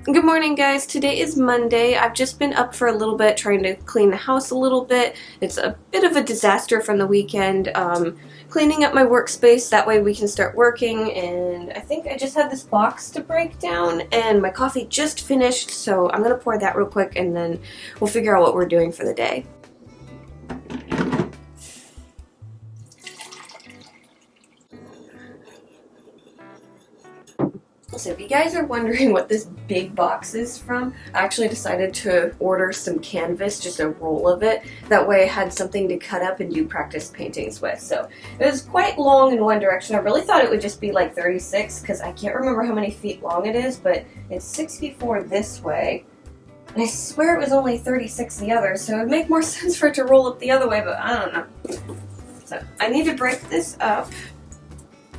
Good morning, guys. Today is Monday. I've just been up for a little bit trying to clean the house a little bit. It's a bit of a disaster from the weekend. Cleaning up my workspace, that way we can start working, and I think I just had this box to break down, and my coffee just finished, so I'm going to pour that real quick, and then we'll figure out what we're doing for the day. So if you guys are wondering what this big box is from, I actually decided to order some canvas, just a roll of it. That way I had something to cut up and do practice paintings with. So it was quite long in one direction. I really thought it would just be like 36 because I can't remember how many feet long it is, but it's 64 this way. And I swear it was only 36 the other, so it would make more sense for it to roll up the other way, but I don't know. So I need to break this up,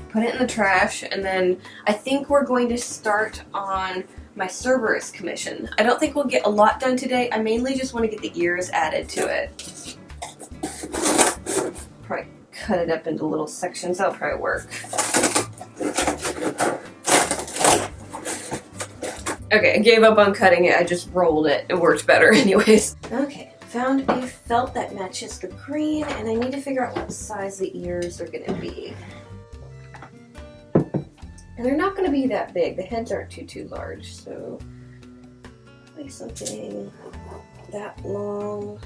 put it in the trash, and then I think we're going to start on my CERBERUS commission. I don't think we'll get a lot done today. I mainly just want to get the ears added to it. Probably cut it up into little sections. That'll probably work. Okay, I gave up on cutting it. I just rolled it. It worked better anyways. Okay, found a felt that matches the green, and I need to figure out what size the ears are going to be. And they're not going to be that big. The heads aren't too large, so like something that long.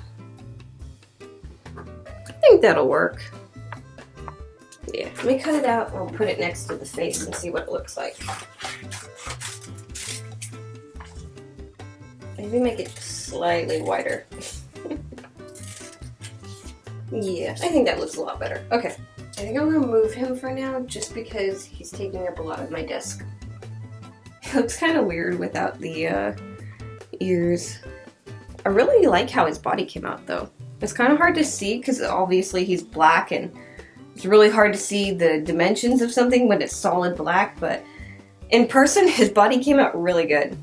I think that'll work. Yeah, let me cut it out and I'll put it next to the face and see what it looks like. Maybe make it slightly wider. Yeah, I think that looks a lot better. Okay. I think I'm going to move him for now just because he's taking up a lot of my desk. He looks kind of weird without the ears. I really like how his body came out though. It's kind of hard to see because obviously he's black and it's really hard to see the dimensions of something when it's solid black, but in person his body came out really good.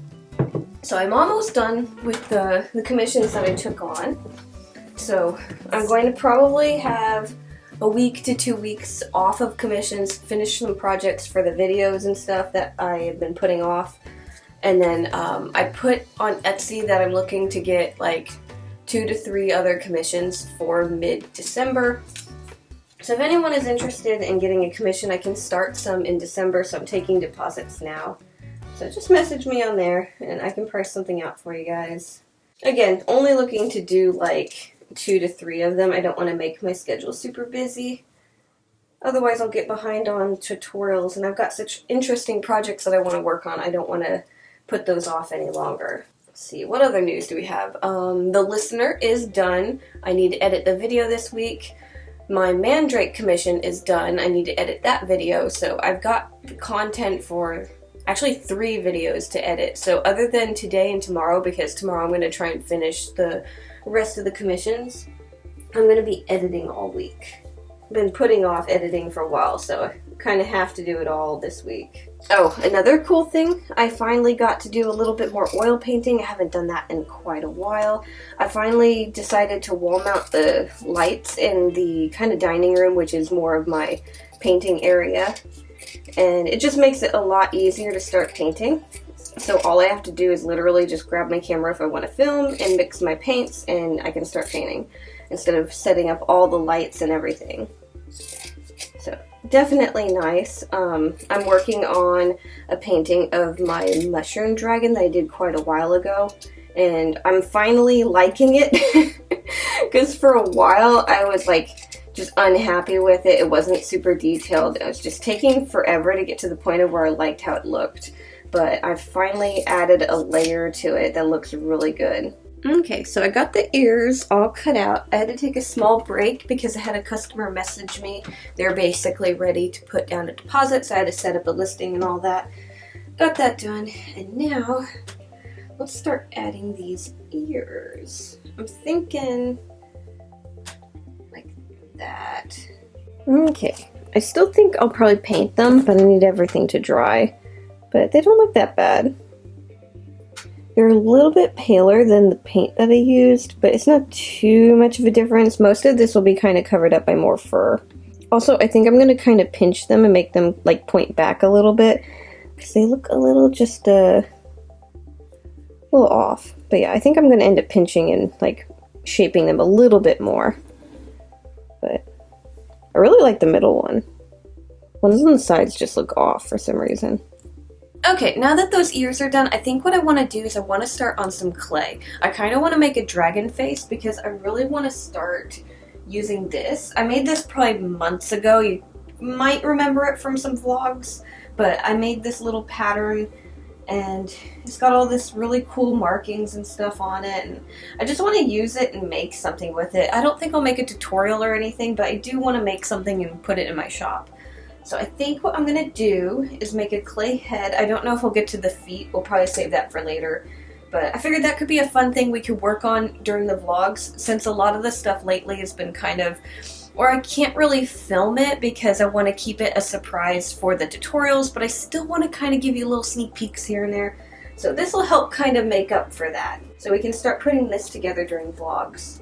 So I'm almost done with the commissions that I took on. So I'm going to probably have a week to 2 weeks off of commissions, finish some projects for the videos and stuff that I have been putting off. And then I put on Etsy that I'm looking to get like 2 to 3 other commissions for mid-December. So if anyone is interested in getting a commission, I can start some in December, so I'm taking deposits now. So just message me on there and I can price something out for you guys. Again, only looking to do like 2 to 3 of them. I don't want to make my schedule super busy. Otherwise I'll get behind on tutorials, and I've got such interesting projects that I want to work on. I don't want to put those off any longer. Let's see, what other news do we have? The listener is done. I need to edit the video this week. My Mandrake commission is done. I need to edit that video, so I've got the content for actually 3 videos to edit. So other than today and tomorrow, because tomorrow I'm going to try and finish the rest of the commissions, I'm going to be editing all week. I've been putting off editing for a while, so I kind of have to do it all this week. Oh, another cool thing, I finally got to do a little bit more oil painting. I haven't done that in quite a while. I finally decided to wall mount the lights in the kind of dining room, which is more of my painting area. And it just makes it a lot easier to start painting. So all I have to do is literally just grab my camera if I want to film and mix my paints, and I can start painting instead of setting up all the lights and everything. So definitely nice. I'm working on a painting of my mushroom dragon that I did quite a while ago, and I'm finally liking it because for a while I was like just unhappy with it. It wasn't super detailed. It was just taking forever to get to the point of where I liked how it looked. But I've finally added a layer to it that looks really good. Okay, so I got the ears all cut out. I had to take a small break because I had a customer message me. They're basically ready to put down a deposit, so I had to set up a listing and all that. Got that done, and now let's start adding these ears. I'm thinking like that. Okay, I still think I'll probably paint them, but I need everything to dry. But they don't look that bad. They're a little bit paler than the paint that I used, but it's not too much of a difference. Most of this will be kind of covered up by more fur. Also, I think I'm going to kind of pinch them and make them like point back a little bit, because they look a little just a little off. But yeah, I think I'm going to end up pinching and like shaping them a little bit more. But I really like the middle one. Ones on the sides just look off for some reason. Okay, now that those ears are done, I think what I want to do is I want to start on some clay. I kind of want to make a dragon face because I really want to start using this. I made this probably months ago. You might remember it from some vlogs, but I made this little pattern and it's got all this really cool markings and stuff on it, and I just want to use it and make something with it. I don't think I'll make a tutorial or anything, but I do want to make something and put it in my shop. So I think what I'm going to do is make a clay head. I don't know if we'll get to the feet. We'll probably save that for later. But I figured that could be a fun thing we could work on during the vlogs, since a lot of the stuff lately has been kind of, or I can't really film it because I want to keep it a surprise for the tutorials, but I still want to kind of give you little sneak peeks here and there. So this will help kind of make up for that. So we can start putting this together during vlogs.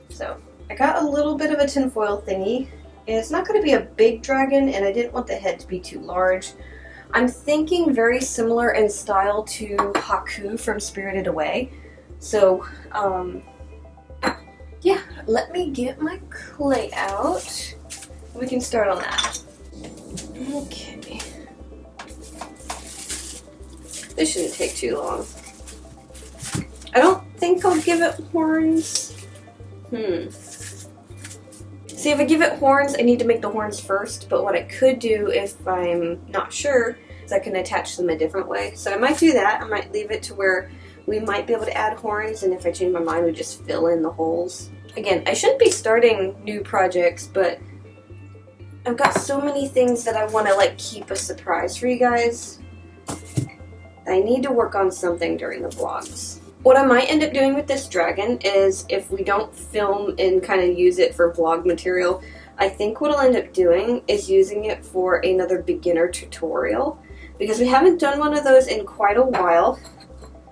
So I got a little bit of a tinfoil thingy. It's not going to be a big dragon, and I didn't want the head to be too large. I'm thinking very similar in style to Haku from Spirited Away. So, yeah, let me get my clay out. We can start on that. Okay. This shouldn't take too long. I don't think I'll give it horns. See, if I give it horns, I need to make the horns first, but what I could do if I'm not sure is I can attach them a different way. So I might do that. I might leave it to where we might be able to add horns, and if I change my mind, we just fill in the holes. Again, I shouldn't be starting new projects, but I've got so many things that I want to like keep a surprise for you guys. I need to work on something during the vlogs. What I might end up doing with this dragon is, if we don't film and kind of use it for vlog material, I think what I'll end up doing is using it for another beginner tutorial, because we haven't done one of those in quite a while.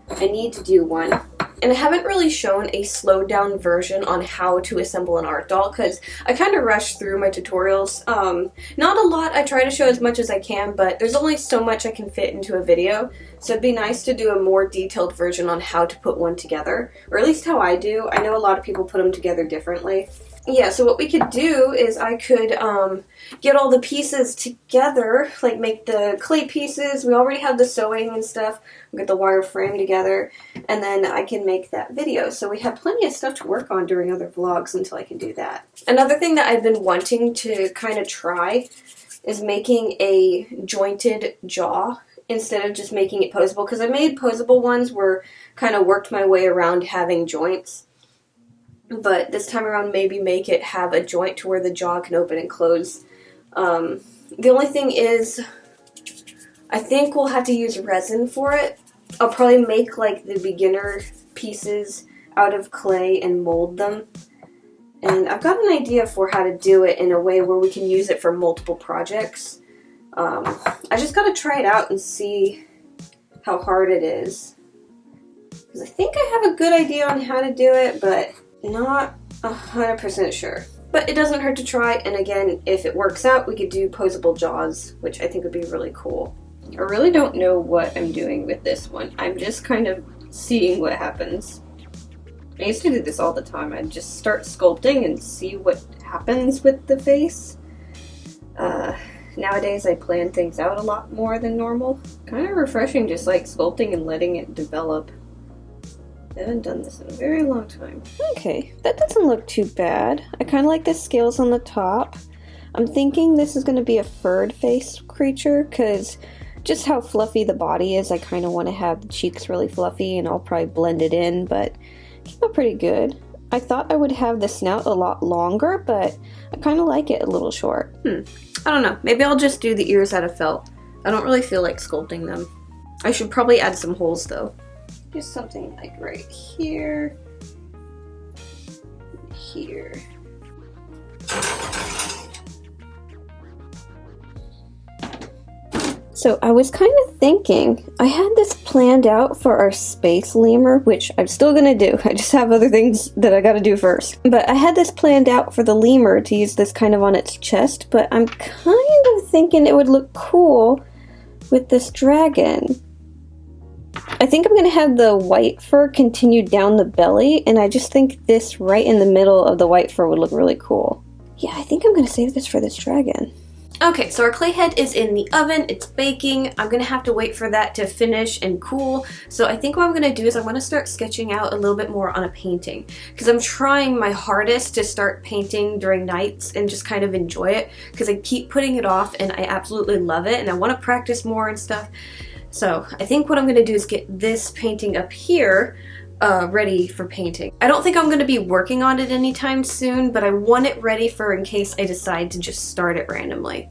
I need to do one. And I haven't really shown a slowed down version on how to assemble an art doll, because I kind of rush through my tutorials. Not a lot. I try to show as much as I can, but there's only so much I can fit into a video. So it'd be nice to do a more detailed version on how to put one together, or at least how I do. I know a lot of people put them together differently. Yeah, so what we could do is I could get all the pieces together, like make the clay pieces. We already have the sewing and stuff. We'll get the wire frame together, and then I can make that video. So we have plenty of stuff to work on during other vlogs until I can do that. Another thing that I've been wanting to kind of try is making a jointed jaw instead of just making it posable, because I made posable ones where kind of worked my way around having joints. But this time around, maybe make it have a joint to where the jaw can open and close. The only thing is, I think we'll have to use resin for it. I'll probably make like the beginner pieces out of clay and mold them. And I've got an idea for how to do it in a way where we can use it for multiple projects. I just gotta try it out and see how hard it is. Because I think I have a good idea on how to do it, but not 100% sure. But it doesn't hurt to try, and again, if it works out, we could do posable jaws, which I think would be really cool. I really don't know what I'm doing with this one. I'm just kind of seeing what happens. I used to do this all the time. I'd just start sculpting and see what happens with the face. Nowadays, I plan things out a lot more than normal. Kind of refreshing, just like sculpting and letting it develop. I haven't done this in a very long time. Okay, that doesn't look too bad. I kind of like the scales on the top. I'm thinking this is going to be a furred face creature, because just how fluffy the body is, I kind of want to have the cheeks really fluffy, and I'll probably blend it in, but it came out pretty good. I thought I would have the snout a lot longer, but I kind of like it a little short. I don't know. Maybe I'll just do the ears out of felt. I don't really feel like sculpting them. I should probably add some holes, though. Just something like right here, here. So I was kind of thinking, I had this planned out for our space lemur, which I'm still gonna do. I just have other things that I gotta do first. But I had this planned out for the lemur to use this kind of on its chest, but I'm kind of thinking it would look cool with this dragon. I think I'm gonna have the white fur continue down the belly, and I just think this right in the middle of the white fur would look really cool. Yeah, I think I'm gonna save this for this dragon. Okay, so our clay head is in the oven, it's baking. I'm gonna have to wait for that to finish and cool. So I think what I'm gonna do is I'm gonna start sketching out a little bit more on a painting, because I'm trying my hardest to start painting during nights and just kind of enjoy it, because I keep putting it off and I absolutely love it and I wanna practice more and stuff. So I think what I'm gonna do is get this painting up here ready for painting. I don't think I'm gonna be working on it anytime soon, but I want it ready for in case I decide to just start it randomly.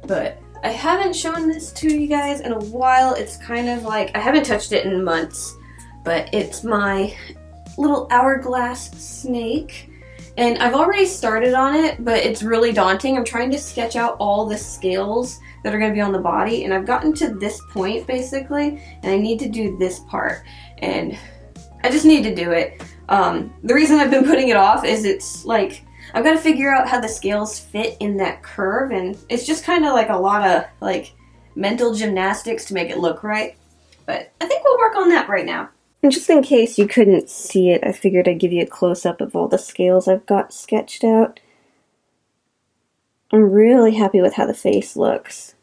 But I haven't shown this to you guys in a while. It's kind of like, I haven't touched it in months, but it's my little hourglass snake. And I've already started on it, but it's really daunting. I'm trying to sketch out all the scales that are going to be on the body, and I've gotten to this point basically, and I need to do this part, and I just need to do it. The reason I've been putting it off is it's like, I've got to figure out how the scales fit in that curve, and it's just kind of like a lot of like mental gymnastics to make it look right, but I think we'll work on that right now. And just in case you couldn't see it, I figured I'd give you a close-up of all the scales I've got sketched out. I'm really happy with how the face looks.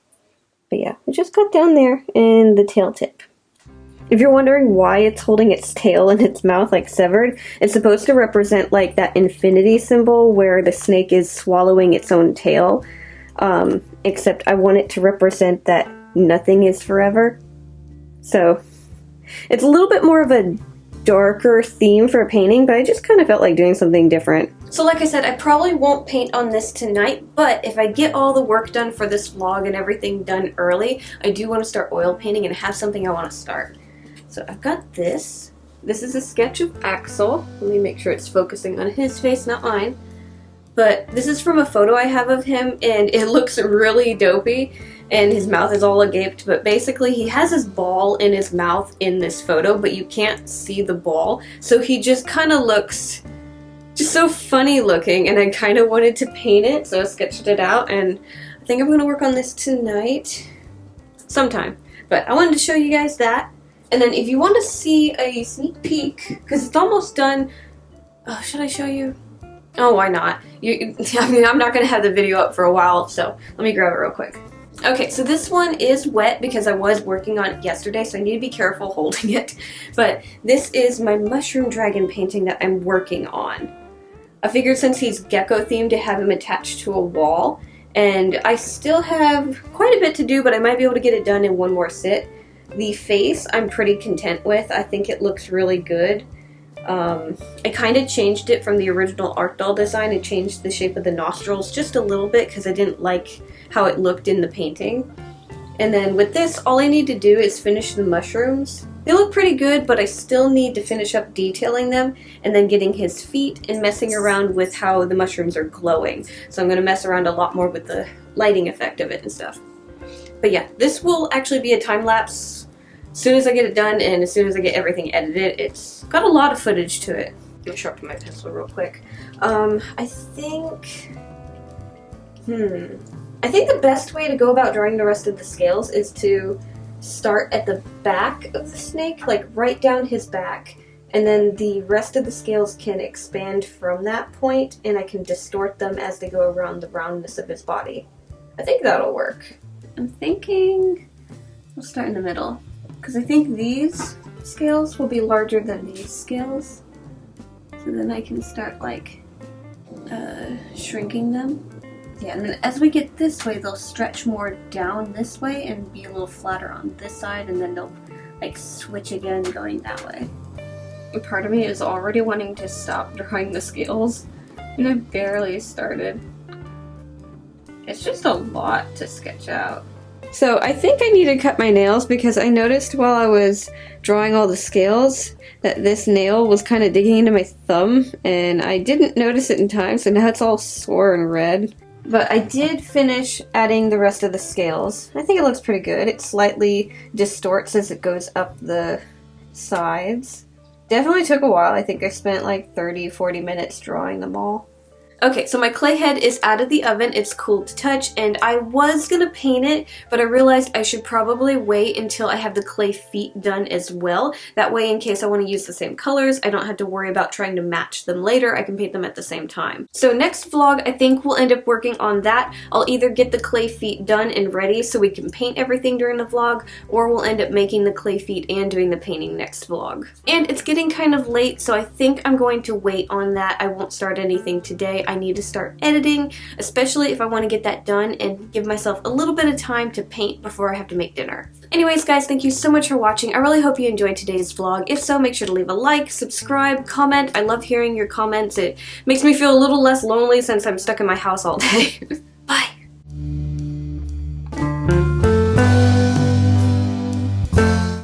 But yeah, I just got down there and the tail tip. If you're wondering why it's holding its tail in its mouth like severed, it's supposed to represent like that infinity symbol where the snake is swallowing its own tail. Except I want it to represent that nothing is forever. So it's a little bit more of a darker theme for a painting, but I just kind of felt like doing something different. So like I said, I probably won't paint on this tonight, but if I get all the work done for this vlog and everything done early, I do want to start oil painting and have something I want to start. So I've got this. This is a sketch of Axel. Let me make sure it's focusing on his face, not mine. But this is from a photo I have of him, and it looks really dopey, and his mouth is all agape, but basically he has his ball in his mouth in this photo, but you can't see the ball, so he just kind of looks just so funny looking, and I kind of wanted to paint it, so I sketched it out, and I think I'm going to work on this tonight, sometime. But I wanted to show you guys that, and then if you want to see a sneak peek, because it's almost done, should I show you? Oh, why not? I mean, I'm not going to have the video up for a while, so let me grab it real quick. Okay, so this one is wet because I was working on it yesterday, so I need to be careful holding it. But this is my mushroom dragon painting that I'm working on. I figured since he's gecko themed to have him attached to a wall, and I still have quite a bit to do, but I might be able to get it done in one more sit. The face I'm pretty content with. I think it looks really good. I kind of changed it from the original ArtDoll design and changed the shape of the nostrils just a little bit because I didn't like how it looked in the painting. And then with this, all I need to do is finish the mushrooms. They look pretty good, but I still need to finish up detailing them and then getting his feet and messing around with how the mushrooms are glowing. So I'm going to mess around a lot more with the lighting effect of it and stuff. But yeah, this will actually be a time lapse as soon as I get it done and as soon as I get everything edited. It's got a lot of footage to it. Let me sharpen my pencil real quick. I think the best way to go about drawing the rest of the scales is to start at the back of the snake, like right down his back, and then the rest of the scales can expand from that point, and I can distort them as they go around the roundness of his body. I think that'll work. I'm thinking we'll start in the middle, because I think these scales will be larger than these scales, so then I can start like shrinking them. Yeah, and then as we get this way, they'll stretch more down this way and be a little flatter on this side, and then they'll like switch again going that way. And part of me is already wanting to stop drawing the scales, and I barely started. It's just a lot to sketch out. So I think I need to cut my nails because I noticed while I was drawing all the scales that this nail was kind of digging into my thumb, and I didn't notice it in time, so now it's all sore and red. But I did finish adding the rest of the scales. I think it looks pretty good. It slightly distorts as it goes up the sides. Definitely took a while. I think I spent like 30-40 minutes drawing them all. Okay, so my clay head is out of the oven. It's cool to touch, and I was gonna paint it, but I realized I should probably wait until I have the clay feet done as well. That way, in case I want to use the same colors, I don't have to worry about trying to match them later. I can paint them at the same time. So next vlog, I think we'll end up working on that. I'll either get the clay feet done and ready so we can paint everything during the vlog, or we'll end up making the clay feet and doing the painting next vlog. And it's getting kind of late, so I think I'm going to wait on that. I won't start anything today. I need to start editing, especially if I want to get that done and give myself a little bit of time to paint before I have to make dinner. Anyways, guys, thank you so much for watching. I really hope you enjoyed today's vlog. If so, make sure to leave a like, subscribe, comment. I love hearing your comments. It makes me feel a little less lonely since I'm stuck in my house all day.